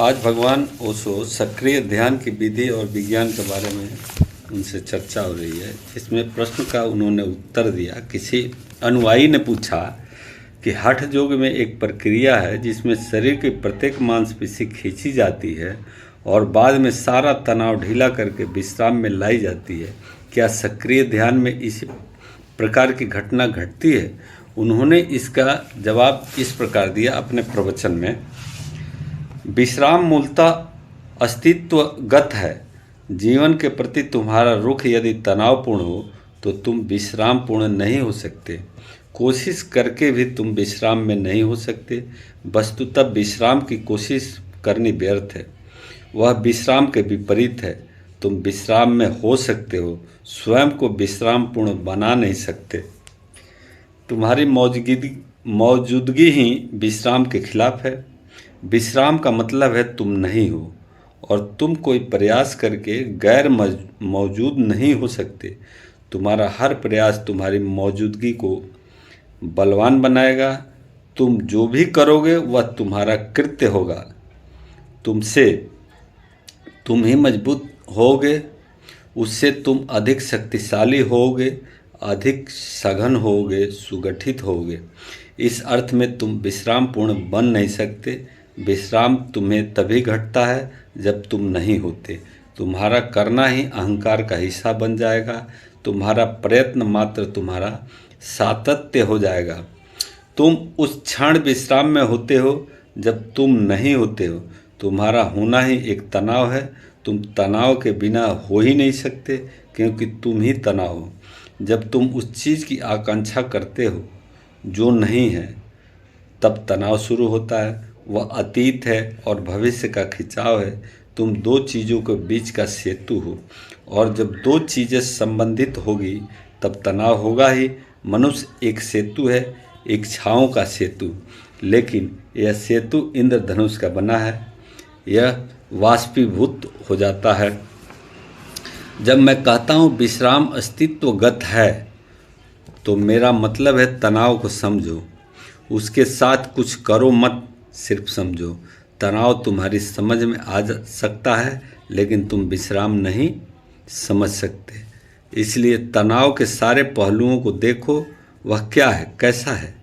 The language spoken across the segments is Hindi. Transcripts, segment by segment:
आज भगवान ओशो सक्रिय ध्यान की विधि और विज्ञान के बारे में उनसे चर्चा हो रही है। इसमें प्रश्न का उन्होंने उत्तर दिया। किसी अनुयायी ने पूछा कि हठ योग में एक प्रक्रिया है जिसमें शरीर की प्रत्येक मांसपेशी खींची जाती है और बाद में सारा तनाव ढीला करके विश्राम में लाई जाती है। क्या सक्रिय ध्यान में इसी प्रकार की घटना घटती है? उन्होंने इसका जवाब इस प्रकार दिया अपने प्रवचन में। विश्राम मूलतः अस्तित्वगत है। जीवन के प्रति तुम्हारा रुख यदि तनावपूर्ण हो तो तुम विश्राम पूर्ण नहीं हो सकते। कोशिश करके भी तुम विश्राम में नहीं हो सकते। वस्तुतः विश्राम की कोशिश करनी व्यर्थ है। वह विश्राम के विपरीत है। तुम विश्राम में हो सकते हो, स्वयं को विश्राम पूर्ण बना नहीं सकते। तुम्हारी मौजूदगी ही विश्राम के खिलाफ है। विश्राम का मतलब है तुम नहीं हो, और तुम कोई प्रयास करके गैर मौजूद नहीं हो सकते। तुम्हारा हर प्रयास तुम्हारी मौजूदगी को बलवान बनाएगा। तुम जो भी करोगे वह तुम्हारा कृत्य होगा। तुम ही मजबूत होगे, उससे तुम अधिक शक्तिशाली होगे, अधिक सघन होगे, सुगठित होगे। इस अर्थ में तुम विश्राम पूर्ण बन नहीं सकते। विश्राम तुम्हें तभी घटता है जब तुम नहीं होते। तुम्हारा करना ही अहंकार का हिस्सा बन जाएगा। तुम्हारा प्रयत्न मात्र तुम्हारा सातत्य हो जाएगा। तुम उस क्षण विश्राम में होते हो जब तुम नहीं होते हो। तुम्हारा होना ही एक तनाव है। तुम तनाव के बिना हो ही नहीं सकते, क्योंकि तुम ही तनाव हो। जब तुम उस चीज़ की आकांक्षा करते हो जो नहीं है, तब तनाव शुरू होता है। वह अतीत है और भविष्य का खिंचाव है। तुम दो चीज़ों के बीच का सेतु हो, और जब दो चीज़ें संबंधित होगी तब तनाव होगा ही। मनुष्य एक सेतु है, इच्छाओं का सेतु, लेकिन यह सेतु इंद्रधनुष का बना है। यह वाष्पीभूत हो जाता है। जब मैं कहता हूँ विश्राम अस्तित्वगत है, तो मेरा मतलब है तनाव को समझो, उसके साथ कुछ करो मत, सिर्फ समझो। तनाव तुम्हारी समझ में आ सकता है, लेकिन तुम विश्राम नहीं समझ सकते। इसलिए तनाव के सारे पहलुओं को देखो। वह क्या है, कैसा है,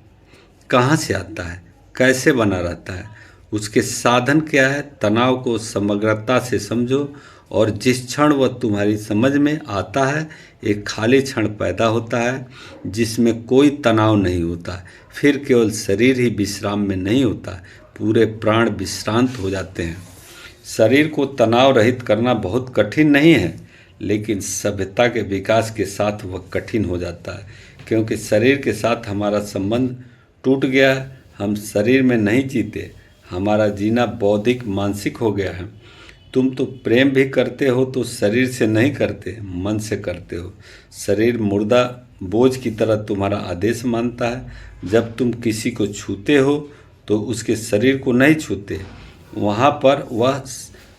कहाँ से आता है, कैसे बना रहता है, उसके साधन क्या है। तनाव को समग्रता से समझो, और जिस क्षण वह तुम्हारी समझ में आता है, एक खाली क्षण पैदा होता है जिसमें कोई तनाव नहीं होता। फिर केवल शरीर ही विश्राम में नहीं होता, पूरे प्राण विश्रांत हो जाते हैं। शरीर को तनाव रहित करना बहुत कठिन नहीं है, लेकिन सभ्यता के विकास के साथ वह कठिन हो जाता है, क्योंकि शरीर के साथ हमारा संबंध टूट गया है। हम शरीर में नहीं जीते, हमारा जीना बौद्धिक मानसिक हो गया है। तुम तो प्रेम भी करते हो तो शरीर से नहीं करते, मन से करते हो। शरीर मुर्दा बोझ की तरह तुम्हारा आदेश मानता है। जब तुम किसी को छूते हो तो उसके शरीर को नहीं छूते, वहाँ पर वह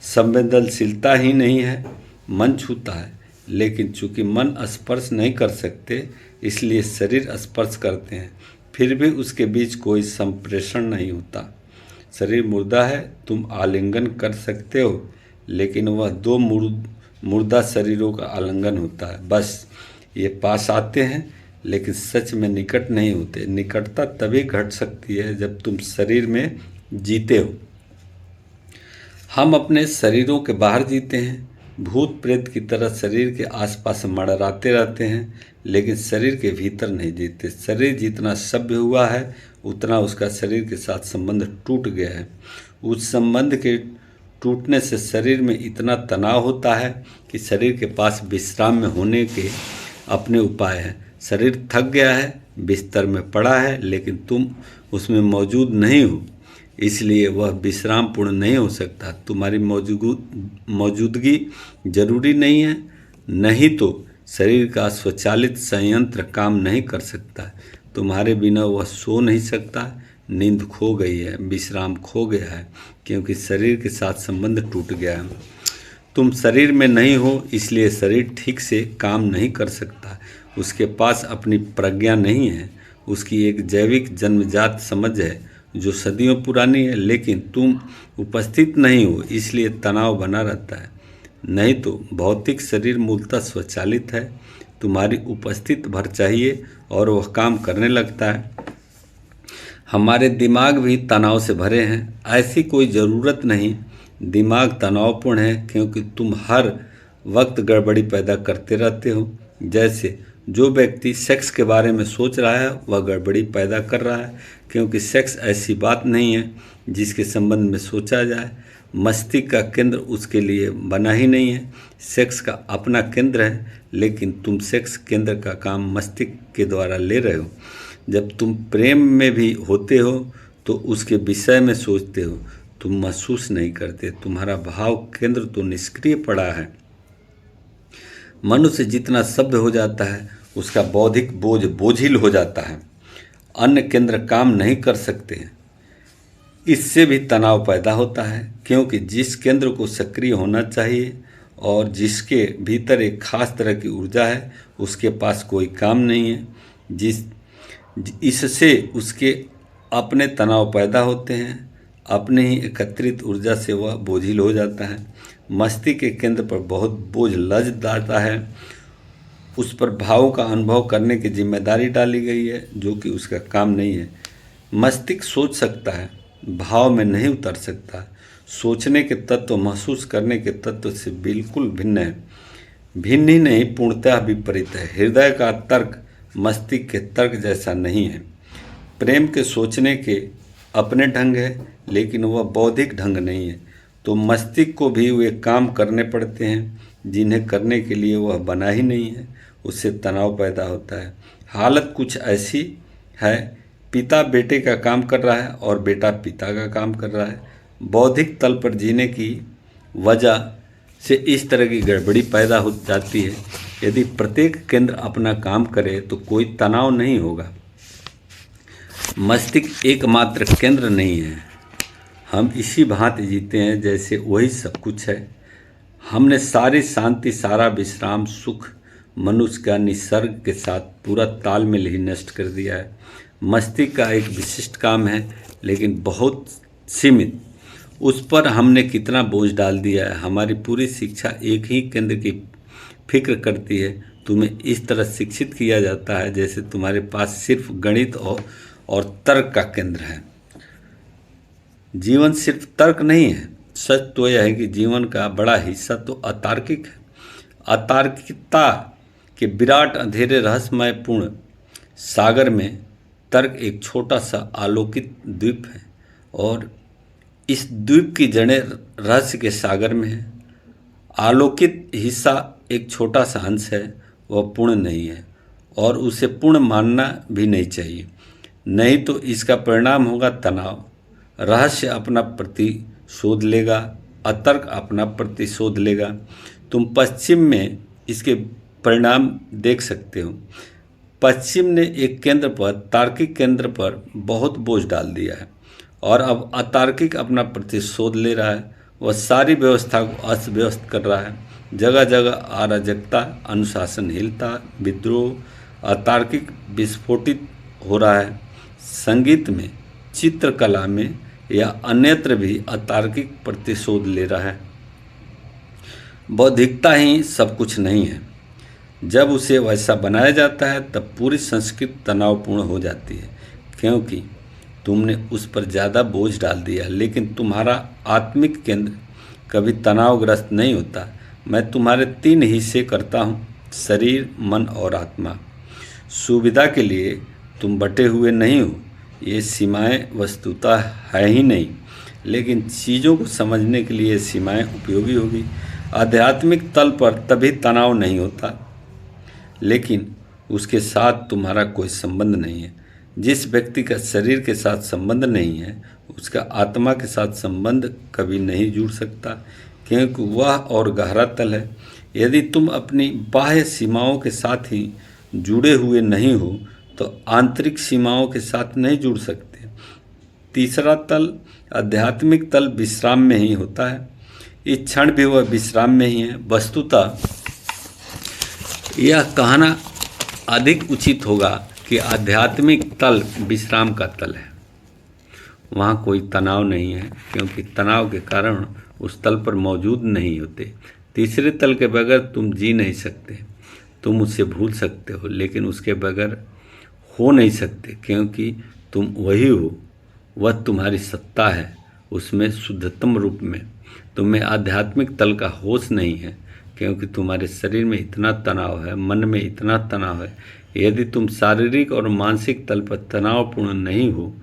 संवेदनशीलता ही नहीं है। मन छूता है, लेकिन चूंकि मन स्पर्श नहीं कर सकते, इसलिए शरीर स्पर्श करते हैं। फिर भी उसके बीच कोई संप्रेषण नहीं होता। शरीर मुर्दा है, तुम आलिंगन कर सकते हो, लेकिन वह दो मुर्दा शरीरों का आलिंगन होता है। बस ये पास आते हैं, लेकिन सच में निकट नहीं होते। निकटता तभी घट सकती है जब तुम शरीर में जीते हो। हम अपने शरीरों के बाहर जीते हैं, भूत प्रेत की तरह शरीर के आसपास मंडराते रहते हैं, लेकिन शरीर के भीतर नहीं जीते। शरीर जितना सभ्य हुआ है, उतना उसका शरीर के साथ संबंध टूट गया है। उस संबंध के टूटने से शरीर में इतना तनाव होता है कि शरीर के पास विश्राम में होने के अपने उपाय हैं। शरीर थक गया है, बिस्तर में पड़ा है, लेकिन तुम उसमें मौजूद नहीं हो, इसलिए वह विश्राम पूर्ण नहीं हो सकता। तुम्हारी मौजूदगी जरूरी नहीं है, नहीं तो शरीर का स्वचालित संयंत्र काम नहीं कर सकता। तुम्हारे बिना वह सो नहीं सकता। नींद खो गई है, विश्राम खो गया है, क्योंकि शरीर के साथ संबंध टूट गया है। तुम शरीर में नहीं हो, इसलिए शरीर ठीक से काम नहीं कर सकता। उसके पास अपनी प्रज्ञा नहीं है, उसकी एक जैविक जन्मजात समझ है। जो सदियों पुरानी है, लेकिन तुम उपस्थित नहीं हो इसलिए तनाव बना रहता है। नहीं तो भौतिक शरीर मूलतः स्वचालित है, तुम्हारी उपस्थित भर चाहिए और वह काम करने लगता है। हमारे दिमाग भी तनाव से भरे हैं, ऐसी कोई ज़रूरत नहीं। दिमाग तनावपूर्ण है क्योंकि तुम हर वक्त गड़बड़ी पैदा करते रहते हो। जैसे जो व्यक्ति सेक्स के बारे में सोच रहा है वह गड़बड़ी पैदा कर रहा है, क्योंकि सेक्स ऐसी बात नहीं है जिसके संबंध में सोचा जाए। मस्तिष्क का केंद्र उसके लिए बना ही नहीं है। सेक्स का अपना केंद्र है, लेकिन तुम सेक्स केंद्र का काम मस्तिष्क के द्वारा ले रहे हो। जब तुम प्रेम में भी होते हो तो उसके विषय में सोचते हो, तुम महसूस नहीं करते। तुम्हारा भाव केंद्र तो निष्क्रिय पड़ा है। मनुष्य जितना सभ्य हो जाता है उसका बौद्धिक बोझ बोझिल हो जाता है। अन्य केंद्र काम नहीं कर सकते हैं। इससे भी तनाव पैदा होता है, क्योंकि जिस केंद्र को सक्रिय होना चाहिए और जिसके भीतर एक खास तरह की ऊर्जा है उसके पास कोई काम नहीं है। इससे उसके अपने तनाव पैदा होते हैं। अपने ही एकत्रित ऊर्जा से वह बोझिल हो जाता है। मस्तिष्क के केंद्र पर बहुत बोझ लद जाता है। उस पर भावों का अनुभव करने की जिम्मेदारी डाली गई है, जो कि उसका काम नहीं है। मस्तिष्क सोच सकता है, भाव में नहीं उतर सकता। सोचने के तत्व महसूस करने के तत्व से बिल्कुल भिन्न है। भिन्न ही नहीं, पूर्णतः विपरीत है। हृदय का तर्क मस्तिष्क के तर्क जैसा नहीं है। प्रेम के सोचने के अपने ढंग है, लेकिन वह बौद्धिक ढंग नहीं है। तो मस्तिष्क को भी वे काम करने पड़ते हैं जिन्हें करने के लिए वह बना ही नहीं है। उससे तनाव पैदा होता है। हालत कुछ ऐसी है, पिता बेटे का काम कर रहा है और बेटा पिता का काम कर रहा है। बौद्धिक तल पर जीने की वजह से इस तरह की गड़बड़ी पैदा हो जाती है। यदि प्रत्येक केंद्र अपना काम करे तो कोई तनाव नहीं होगा। मस्तिष्क एकमात्र केंद्र नहीं है। हम इसी भांति जीते हैं जैसे वही सब कुछ है। हमने सारी शांति, सारा विश्राम, सुख मनुष्य का निसर्ग के साथ पूरा तालमेल ही नष्ट कर दिया है। मस्तिष्क का एक विशिष्ट काम है, लेकिन बहुत सीमित। उस पर हमने कितना बोझ डाल दिया है। हमारी पूरी शिक्षा एक ही केंद्र की फिक्र करती है। तुम्हें इस तरह शिक्षित किया जाता है जैसे तुम्हारे पास सिर्फ गणित और तर्क का केंद्र है। जीवन सिर्फ तर्क नहीं है। सच तो यह है कि जीवन का बड़ा हिस्सा तो अतार्किक है। अतार्किकता के विराट अंधेरे रहस्यमय पूर्ण सागर में तर्क एक छोटा सा आलोकित द्वीप है, और इस द्वीप की जड़ें रहस्य के सागर में है। आलोकित हिस्सा एक छोटा सा अंश है, वह पूर्ण नहीं है और उसे पूर्ण मानना भी नहीं चाहिए। नहीं तो इसका परिणाम होगा तनाव। रहस्य अपना प्रतिशोध लेगा, अतर्क अपना प्रतिशोध लेगा। तुम पश्चिम में इसके परिणाम देख सकते हो। पश्चिम ने एक केंद्र पर, तार्किक केंद्र पर बहुत बोझ डाल दिया है और अब अतार्किक अपना प्रतिशोध ले रहा है। वह सारी व्यवस्था को अस्त व्यस्त कर रहा है। जगह जगह अराजकता, अनुशासनहीनता, विद्रोह, अतार्किक विस्फोटित हो रहा है। संगीत में, चित्रकला में या अन्यत्र भी अतार्किक प्रतिशोध ले रहा है। बौद्धिकता ही सब कुछ नहीं है। जब उसे वैसा बनाया जाता है तब पूरी संस्कृति तनावपूर्ण हो जाती है, क्योंकि तुमने उस पर ज़्यादा बोझ डाल दिया। लेकिन तुम्हारा आत्मिक केंद्र कभी तनावग्रस्त नहीं होता। मैं तुम्हारे 3 हिस्से करता हूँ, शरीर, मन और आत्मा। सुविधा के लिए तुम बटे हुए नहीं हो। ये सीमाएं वस्तुतः है ही नहीं, लेकिन चीज़ों को समझने के लिए सीमाएं उपयोगी होगी। आध्यात्मिक तल पर तभी तनाव नहीं होता, लेकिन उसके साथ तुम्हारा कोई संबंध नहीं है। जिस व्यक्ति का शरीर के साथ संबंध नहीं है, उसका आत्मा के साथ संबंध कभी नहीं जुड़ सकता, क्योंकि वह और गहरा तल है। यदि तुम अपनी बाह्य सीमाओं के साथ ही जुड़े हुए नहीं हो तो आंतरिक सीमाओं के साथ नहीं जुड़ सकते। तीसरा तल, आध्यात्मिक तल, विश्राम में ही होता है। इस क्षण भी वह विश्राम में ही है। वस्तुतः यह कहना अधिक उचित होगा कि आध्यात्मिक तल विश्राम का तल है। वहाँ कोई तनाव नहीं है, क्योंकि तनाव के कारण उस तल पर मौजूद नहीं होते। तीसरे तल के बगैर तुम जी नहीं सकते। तुम उसे भूल सकते हो, लेकिन उसके बगैर हो नहीं सकते, क्योंकि तुम वही हो। वह तुम्हारी सत्ता है, उसमें शुद्धतम रूप में। तुम्हें आध्यात्मिक तल का होश नहीं है, क्योंकि तुम्हारे शरीर में इतना तनाव है, मन में इतना तनाव है। यदि तुम शारीरिक और मानसिक तल पर तनावपूर्ण नहीं हो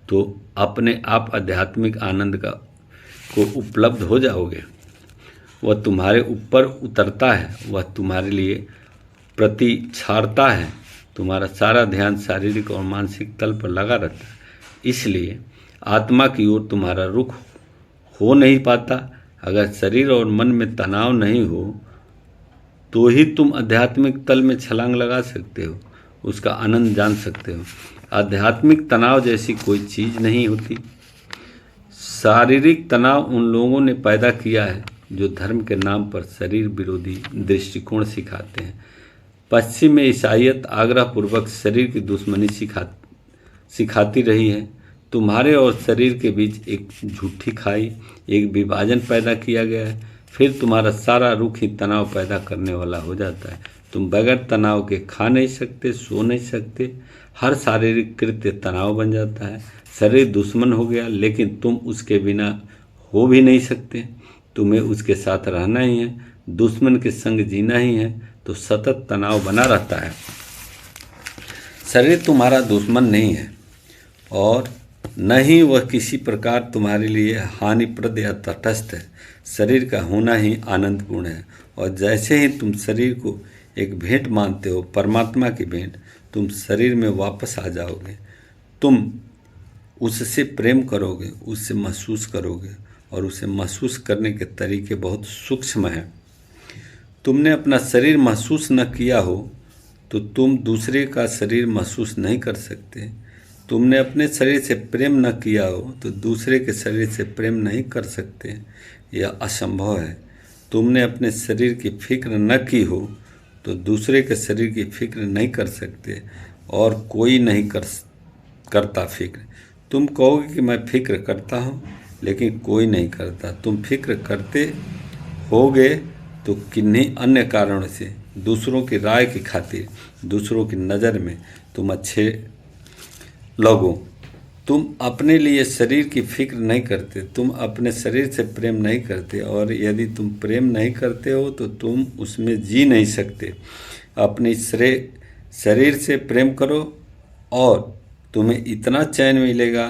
तो अपने आप आध्यात्मिक आनंद को उपलब्ध हो जाओगे। वह तुम्हारे ऊपर उतरता है, वह तुम्हारे लिए प्रतिछाड़ता है। तुम्हारा सारा ध्यान शारीरिक और मानसिक तल पर लगा रहता है, इसलिए आत्मा की ओर तुम्हारा रुख हो नहीं पाता। अगर शरीर और मन में तनाव नहीं हो तो ही तुम आध्यात्मिक तल में छलांग लगा सकते हो, उसका आनंद जान सकते हो। आध्यात्मिक तनाव जैसी कोई चीज़ नहीं होती। शारीरिक तनाव उन लोगों ने पैदा किया है जो धर्म के नाम पर शरीर विरोधी दृष्टिकोण सिखाते हैं। पश्चिम में ईसाइयत आग्रहपूर्वक शरीर की दुश्मनी सिखाती रही है। तुम्हारे और शरीर के बीच एक झूठी खाई, एक विभाजन पैदा किया गया है। फिर तुम्हारा सारा रुख ही तनाव पैदा करने वाला हो जाता है। तुम बगैर तनाव के खा नहीं सकते, सो नहीं सकते। हर शारीरिक कृत्य तनाव बन जाता है। शरीर दुश्मन हो गया, लेकिन तुम उसके बिना हो भी नहीं सकते। तुम्हें उसके साथ रहना ही है, दुश्मन के संग जीना ही है, तो सतत तनाव बना रहता है। शरीर तुम्हारा दुश्मन नहीं है और न ही वह किसी प्रकार तुम्हारे लिए हानिप्रद या तटस्थ है। शरीर का होना ही आनंदपूर्ण है, और जैसे ही तुम शरीर को एक भेंट मानते हो, परमात्मा की भेंट, तुम शरीर में वापस आ जाओगे। तुम उससे प्रेम करोगे, उससे महसूस करोगे, और उसे महसूस करने के तरीके बहुत सूक्ष्म हैं। तुमने अपना शरीर महसूस न किया हो तो तुम दूसरे का शरीर महसूस नहीं कर सकते। तुमने अपने शरीर से प्रेम न किया हो तो दूसरे के शरीर से प्रेम नहीं कर सकते, यह असंभव है। तुमने अपने शरीर की फिक्र न की हो तो दूसरे के शरीर की फिक्र नहीं कर सकते, और कोई नहीं करता फिक्र। तुम कहोगे कि मैं फिक्र करता हूँ, लेकिन कोई नहीं करता। तुम फिक्र करते होगे तो किन्हीं अन्य कारणों से, दूसरों की राय की खातिर, दूसरों की नज़र में तुम अच्छे लगो। तुम अपने लिए शरीर की फिक्र नहीं करते, तुम अपने शरीर से प्रेम नहीं करते, और यदि तुम प्रेम नहीं करते हो तो तुम उसमें जी नहीं सकते। अपने शरीर से प्रेम करो और तुम्हें इतना चैन मिलेगा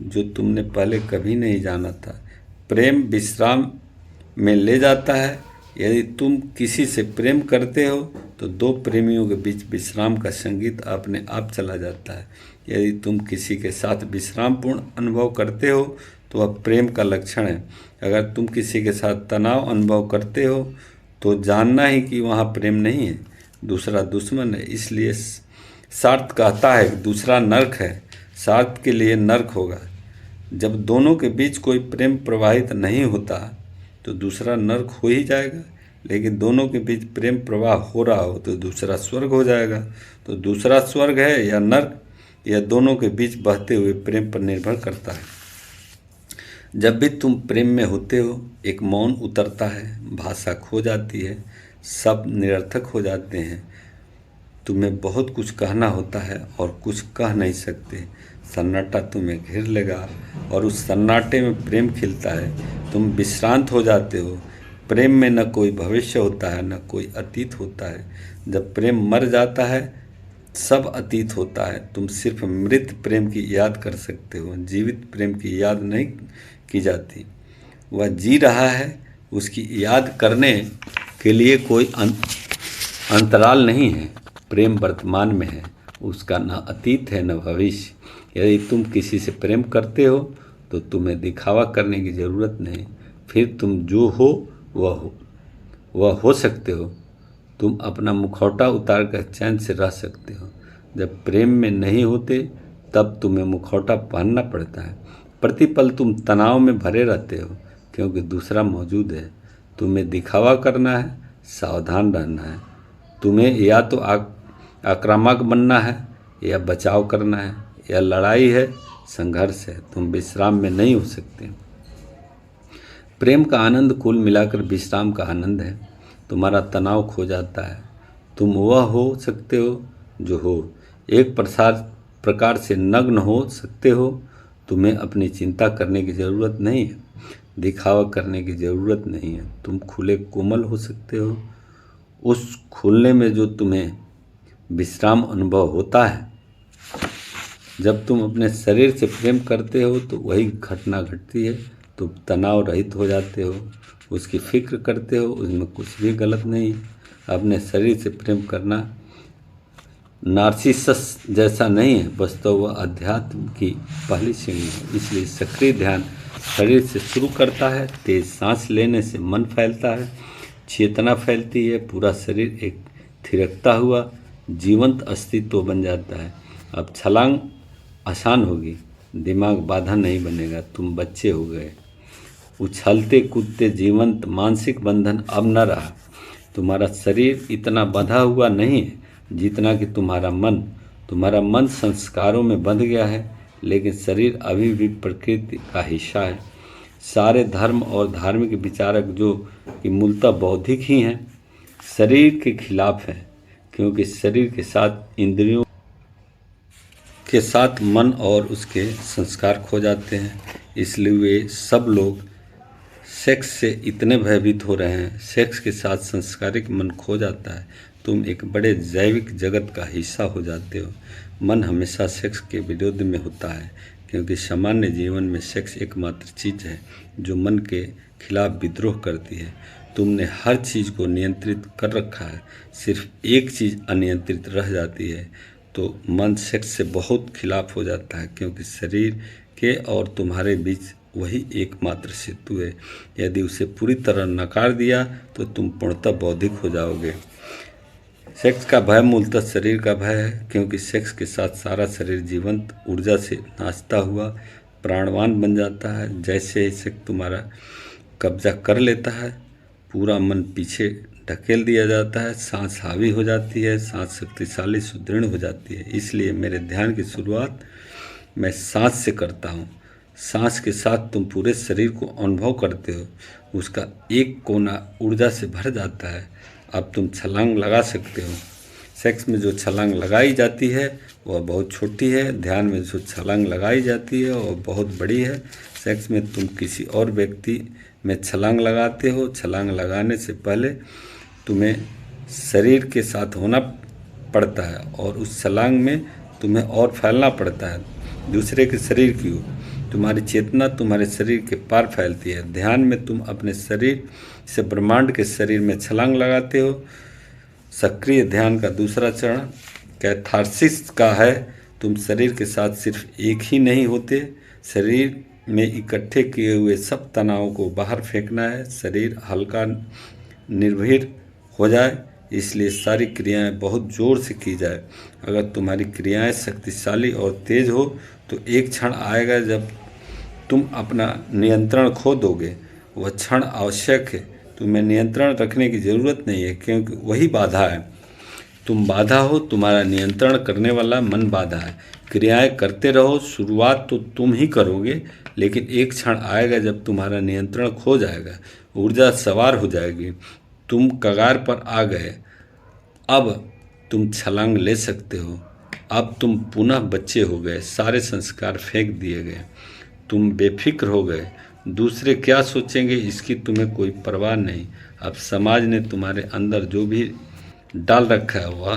जो तुमने पहले कभी नहीं जाना था। प्रेम विश्राम में ले जाता है। यदि तुम किसी से प्रेम करते हो तो दो प्रेमियों के बीच विश्राम का संगीत अपने आप चला जाता है। यदि तुम किसी के साथ विश्रामपूर्ण अनुभव करते हो तो वह प्रेम का लक्षण है। अगर तुम किसी के साथ तनाव अनुभव करते हो तो जानना ही कि वहाँ प्रेम नहीं है, दूसरा दुश्मन है। इसलिए सार्थ कहता है दूसरा नर्क है। सार्थ के लिए नर्क होगा। जब दोनों के बीच कोई प्रेम प्रवाहित नहीं होता तो दूसरा नर्क हो ही जाएगा, लेकिन दोनों के बीच प्रेम प्रवाह हो रहा हो तो दूसरा स्वर्ग हो जाएगा। तो दूसरा स्वर्ग है या नर्क, यह दोनों के बीच बहते हुए प्रेम पर निर्भर करता है। जब भी तुम प्रेम में होते हो, एक मौन उतरता है, भाषा खो जाती है, शब्द निरर्थक हो जाते हैं। तुम्हें बहुत कुछ कहना होता है और कुछ कह नहीं सकते। सन्नाटा तुम्हें घेर लेगा और उस सन्नाटे में प्रेम खिलता है। तुम विश्रांत हो जाते हो। प्रेम में न कोई भविष्य होता है, न कोई अतीत होता है। जब प्रेम मर जाता है, सब अतीत होता है। तुम सिर्फ मृत प्रेम की याद कर सकते हो, जीवित प्रेम की याद नहीं की जाती। वह जी रहा है, उसकी याद करने के लिए कोई अंतराल नहीं है। प्रेम वर्तमान में है, उसका न अतीत है न भविष्य। यदि तुम किसी से प्रेम करते हो तो तुम्हें दिखावा करने की ज़रूरत नहीं। फिर तुम जो हो वह हो सकते हो। तुम अपना मुखौटा उतार कर चैन से रह सकते हो। जब प्रेम में नहीं होते तब तुम्हें मुखौटा पहनना पड़ता है। प्रतिपल तुम तनाव में भरे रहते हो क्योंकि दूसरा मौजूद है। तुम्हें दिखावा करना है, सावधान रहना है। तुम्हें या तो आक्रामक बनना है या बचाव करना है, या लड़ाई है, संघर्ष है, तुम विश्राम में नहीं हो सकते। प्रेम का आनंद कुल मिलाकर विश्राम का आनंद है। तुम्हारा तनाव खो जाता है, तुम वह हो सकते हो जो हो। एक प्रकार से नग्न हो सकते हो। तुम्हें अपनी चिंता करने की ज़रूरत नहीं है, दिखावा करने की ज़रूरत नहीं है। तुम खुले कोमल हो सकते हो। उस खुलने में जो तुम्हें विश्राम अनुभव होता है, जब तुम अपने शरीर से प्रेम करते हो तो वही घटना घटती है। तुम तनाव रहित हो जाते हो, उसकी फिक्र करते हो, उसमें कुछ भी गलत नहीं। अपने शरीर से प्रेम करना नार्सिसस जैसा नहीं है, वास्तव वह अध्यात्म की पहली सीढ़ी है। इसलिए सक्रिय ध्यान शरीर से शुरू करता है। तेज सांस लेने से मन फैलता है, चेतना फैलती है, पूरा शरीर एक थिरकता हुआ जीवंत अस्तित्व बन जाता है। अब छलांग आसान होगी, दिमाग बाधा नहीं बनेगा, तुम बच्चे हो गए। उछलते कूदते जीवंत मानसिक बंधन अब न रहा। तुम्हारा शरीर इतना बंधा हुआ नहीं है जितना कि तुम्हारा मन संस्कारों में बंध गया है, लेकिन शरीर अभी भी प्रकृति का हिस्सा है। सारे धर्म और धार्मिक विचारक जो कि मूलतः बौद्धिक ही हैं, शरीर के खिलाफ हैं, क्योंकि शरीर के साथ इंद्रियों के साथ मन और उसके संस्कार खो जाते हैं। इसलिए वे सब लोग सेक्स से इतने भयभीत हो रहे हैं। सेक्स के साथ संस्कारिक मन खो जाता है, तुम एक बड़े जैविक जगत का हिस्सा हो जाते हो। मन हमेशा सेक्स के विरोध में होता है, क्योंकि सामान्य जीवन में सेक्स एकमात्र चीज़ है जो मन के खिलाफ विद्रोह करती है। तुमने हर चीज़ को नियंत्रित कर रखा है, सिर्फ एक चीज़ अनियंत्रित रह जाती है, तो मन सेक्स से बहुत खिलाफ हो जाता है, क्योंकि शरीर के और तुम्हारे बीच वही एकमात्र सेतु है। यदि उसे पूरी तरह नकार दिया तो तुम पूर्णतः बौद्धिक हो जाओगे। सेक्स का भय मूलतः शरीर का भय है, क्योंकि सेक्स के साथ सारा शरीर जीवंत ऊर्जा से नाचता हुआ प्राणवान बन जाता है। जैसे ही सेक्स तुम्हारा कब्जा कर लेता है, पूरा मन पीछे ढकेल दिया जाता है, सांस हावी हो जाती है, सांस शक्तिशाली सुदृढ़ हो जाती है। इसलिए मेरे ध्यान की शुरुआत मैं सांस से करता हूँ। सांस के साथ तुम पूरे शरीर को अनुभव करते हो, उसका एक कोना ऊर्जा से भर जाता है। अब तुम छलांग लगा सकते हो। सेक्स में जो छलांग लगाई जाती है वह बहुत छोटी है, ध्यान में जो छलांग लगाई जाती है वह बहुत बड़ी है। सेक्स में तुम किसी और व्यक्ति में छलांग लगाते हो। छलांग लगाने से पहले तुम्हें शरीर के साथ होना पड़ता है, और उस छलांग में तुम्हें और फैलना पड़ता है दूसरे के शरीर की ओर। तुम्हारी चेतना तुम्हारे शरीर के पार फैलती है। ध्यान में तुम अपने शरीर से ब्रह्मांड के शरीर में छलांग लगाते हो। सक्रिय ध्यान का दूसरा चरण कैथार्सिस का है। तुम शरीर के साथ सिर्फ एक ही नहीं होते, शरीर में इकट्ठे किए हुए सब तनावों को बाहर फेंकना है। शरीर हल्का निर्भीर हो जाए, इसलिए सारी क्रियाएं बहुत ज़ोर से की जाए। अगर तुम्हारी क्रियाएं शक्तिशाली और तेज हो तो एक क्षण आएगा जब तुम अपना नियंत्रण खो दोगे। वह क्षण आवश्यक है। तुम्हें नियंत्रण रखने की ज़रूरत नहीं है, क्योंकि वही बाधा है। तुम बाधा हो, तुम्हारा नियंत्रण करने वाला मन बाधा है। क्रियाएं करते रहो, शुरुआत तो तुम ही करोगे, लेकिन एक क्षण आएगा जब तुम्हारा नियंत्रण खो जाएगा, ऊर्जा सवार हो जाएगी, तुम कगार पर आ गए। अब तुम छलांग ले सकते हो। अब तुम पुनः बच्चे हो गए, सारे संस्कार फेंक दिए गए, तुम बेफिक्र हो गए। दूसरे क्या सोचेंगे इसकी तुम्हें कोई परवाह नहीं। अब समाज ने तुम्हारे अंदर जो भी डाल रखा है वह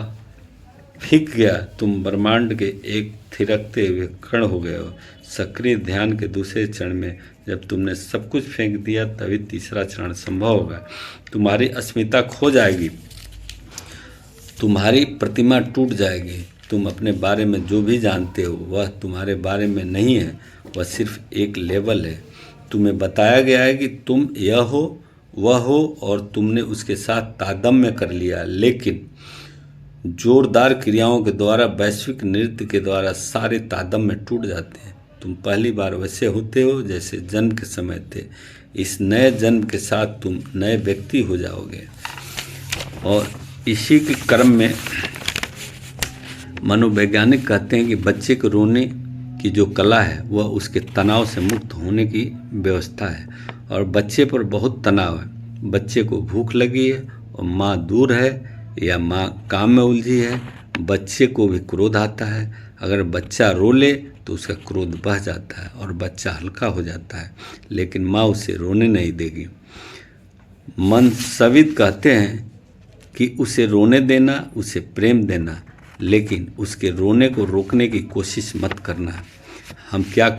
फेंक गया। तुम ब्रह्मांड के एक थिरकते हुए कण हो गए हो। सक्रिय ध्यान के दूसरे चरण में जब तुमने सब कुछ फेंक दिया, तभी तीसरा चरण संभव होगा। तुम्हारी अस्मिता खो जाएगी, तुम्हारी प्रतिमा टूट जाएगी। तुम अपने बारे में जो भी जानते हो वह तुम्हारे बारे में नहीं है, वह सिर्फ एक लेबल है। तुम्हें बताया गया है कि तुम यह हो वह हो, और तुमने उसके साथ तादात्म्य कर लिया। लेकिन जोरदार क्रियाओं के द्वारा, वैश्विक नृत्य के द्वारा सारे तादात्म्य टूट जाते हैं। तुम पहली बार वैसे होते हो जैसे जन्म के समय थे। इस नए जन्म के साथ तुम नए व्यक्ति हो जाओगे। और इसी के क्रम में मनोवैज्ञानिक कहते हैं कि बच्चे के रोने की जो कला है वह उसके तनाव से मुक्त होने की व्यवस्था है। और बच्चे पर बहुत तनाव है, बच्चे को भूख लगी है और माँ दूर है या माँ काम में उलझी है, बच्चे को भी क्रोध आता है। अगर बच्चा रो ले तो उसका क्रोध बह जाता है और बच्चा हल्का हो जाता है, लेकिन माँ उसे रोने नहीं देगी। मनसविद कहते हैं कि उसे रोने देना, उसे प्रेम देना, लेकिन उसके रोने को रोकने की कोशिश मत करना। हम क्या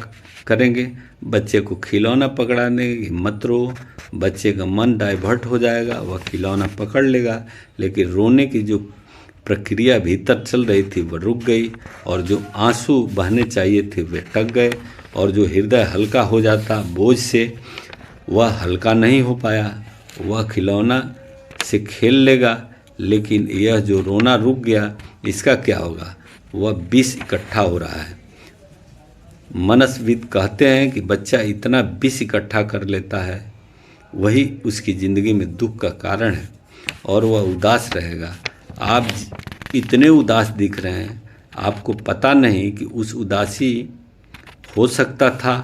करेंगे? बच्चे को खिलौना पकड़ाने की मत रो, बच्चे का मन डाइवर्ट हो जाएगा, वह खिलौना पकड़ लेगा, लेकिन रोने की जो प्रक्रिया भीतर चल रही थी वह रुक गई, और जो आंसू बहने चाहिए थे वे टक गए, और जो हृदय हल्का हो जाता बोझ से वह हल्का नहीं हो पाया। वह खिलौना से खेल लेगा, लेकिन यह जो रोना रुक गया इसका क्या होगा? वह विष इकट्ठा हो रहा है। मनसविद कहते हैं कि बच्चा इतना विष इकट्ठा कर लेता है, वही उसकी ज़िंदगी में दुख का कारण है और वह उदास रहेगा। आप इतने उदास दिख रहे हैं, आपको पता नहीं कि उस उदासी हो सकता था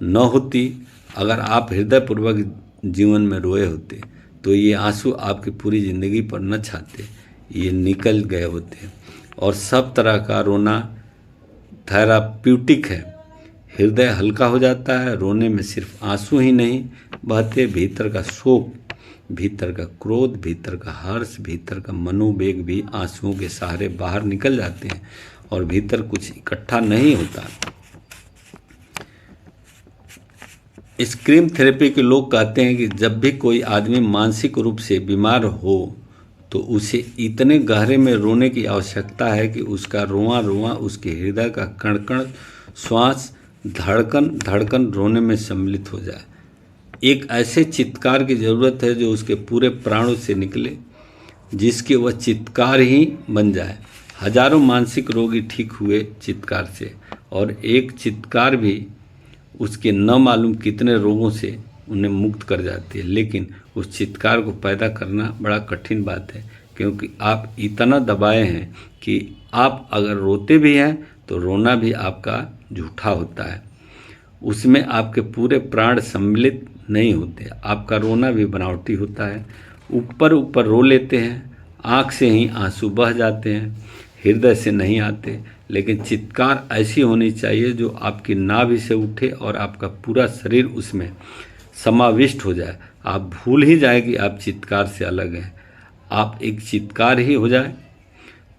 न होती अगर आप हृदयपूर्वक जीवन में रोए होते, तो ये आंसू आपकी पूरी ज़िंदगी पर न छाते, ये निकल गए होते। और सब तरह का रोना थेराप्यूटिक है। हृदय हल्का हो जाता है। रोने में सिर्फ आंसू ही नहीं बहते, भीतर का शोक, भीतर का क्रोध, भीतर का हर्ष, भीतर का मनोवेग भी आंसुओं के सहारे बाहर निकल जाते हैं और भीतर कुछ इकट्ठा नहीं होता। स्क्रीम थेरेपी के लोग कहते हैं कि जब भी कोई आदमी मानसिक रूप से बीमार हो तो उसे इतने गहरे में रोने की आवश्यकता है कि उसका रोआ रोआ, उसके हृदय का कण कण, श्वास, धड़कन धड़कन रोने में सम्मिलित हो जाए। एक ऐसे चित्कार की ज़रूरत है जो उसके पूरे प्राणों से निकले, जिसके वह चित्कार ही बन जाए। हजारों मानसिक रोगी ठीक हुए चित्कार से, और एक चित्कार भी उसके न मालूम कितने रोगों से उन्हें मुक्त कर जाती है। लेकिन उस चित्कार को पैदा करना बड़ा कठिन बात है, क्योंकि आप इतना दबाए हैं कि आप अगर रोते भी हैं तो रोना भी आपका झूठा होता है, उसमें आपके पूरे प्राण सम्मिलित नहीं होते। आपका रोना भी बनावटी होता है। ऊपर ऊपर रो लेते हैं, आँख से ही आंसू बह जाते हैं, हृदय से नहीं आते। लेकिन चित्कार ऐसी होनी चाहिए जो आपकी नाभि से उठे और आपका पूरा शरीर उसमें समाविष्ट हो जाए। आप भूल ही जाए कि आप चित्कार से अलग हैं। आप एक चित्कार ही हो जाए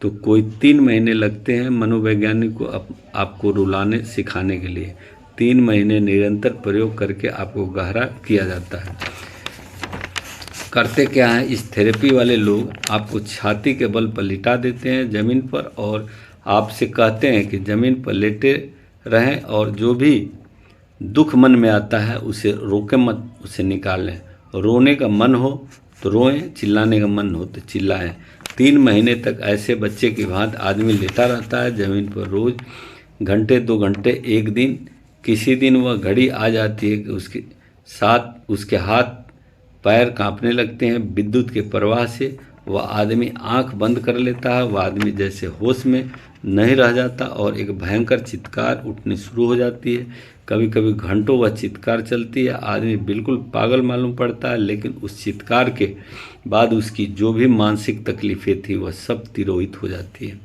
तो कोई 3 महीने लगते हैं मनोवैज्ञानिक को आपको रुलाने सिखाने के लिए। 3 महीने निरंतर प्रयोग करके आपको गहरा किया जाता है। करते क्या है, इस थेरेपी वाले लोग आपको छाती के बल पर लिटा देते हैं ज़मीन पर, और आपसे कहते हैं कि ज़मीन पर लेटे रहें और जो भी दुख मन में आता है उसे रोके मत, उसे निकाल लें। रोने का मन हो तो रोएं, चिल्लाने का मन हो तो चिल्लाएं। 3 महीने तक ऐसे बच्चे की भांति आदमी लेटा रहता है ज़मीन पर, रोज़ घंटे 2 घंटे, एक दिन। किसी दिन वह घड़ी आ जाती है कि उसके साथ उसके हाथ पैर कांपने लगते हैं विद्युत के प्रवाह से। वह आदमी आंख बंद कर लेता है, वह आदमी जैसे होश में नहीं रह जाता और एक भयंकर चित्कार उठनी शुरू हो जाती है। कभी कभी घंटों वह चित्कार चलती है, आदमी बिल्कुल पागल मालूम पड़ता है, लेकिन उस चित्कार के बाद उसकी जो भी मानसिक तकलीफ़ें थी वह सब तिरोहित हो जाती है।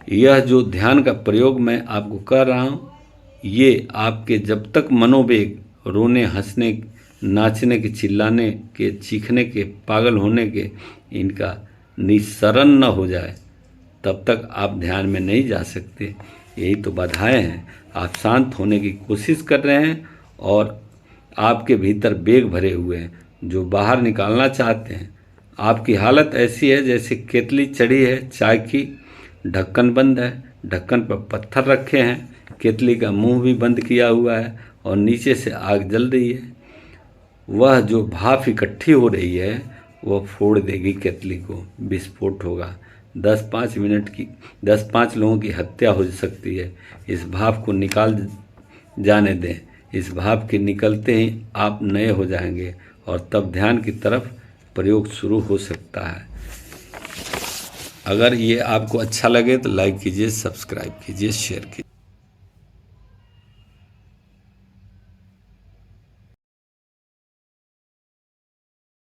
यह जो ध्यान का प्रयोग मैं आपको कर रहा हूँ, ये आपके जब तक मनोवेग, रोने, हंसने, नाचने के, चिल्लाने के, चीखने के, पागल होने के, इनका निस्सरण न हो जाए तब तक आप ध्यान में नहीं जा सकते। यही तो बाधाएं हैं। आप शांत होने की कोशिश कर रहे हैं और आपके भीतर बेग भरे हुए हैं जो बाहर निकालना चाहते हैं। आपकी हालत ऐसी है जैसे केतली चढ़ी है, चाय की ढक्कन बंद है, ढक्कन पर पत्थर रखे हैं, केतली का मुंह भी बंद किया हुआ है और नीचे से आग जल रही है। वह जो भाप इकट्ठी हो रही है वह फोड़ देगी केतली को, विस्फोट होगा। 10-5 लोगों की हत्या हो सकती है। इस भाप को निकाल जाने दें। इस भाप के निकलते ही आप नए हो जाएंगे और तब ध्यान की तरफ प्रयोग शुरू हो सकता है। अगर ये आपको अच्छा लगे तो लाइक कीजिए, सब्सक्राइब कीजिए, शेयर कीजिए।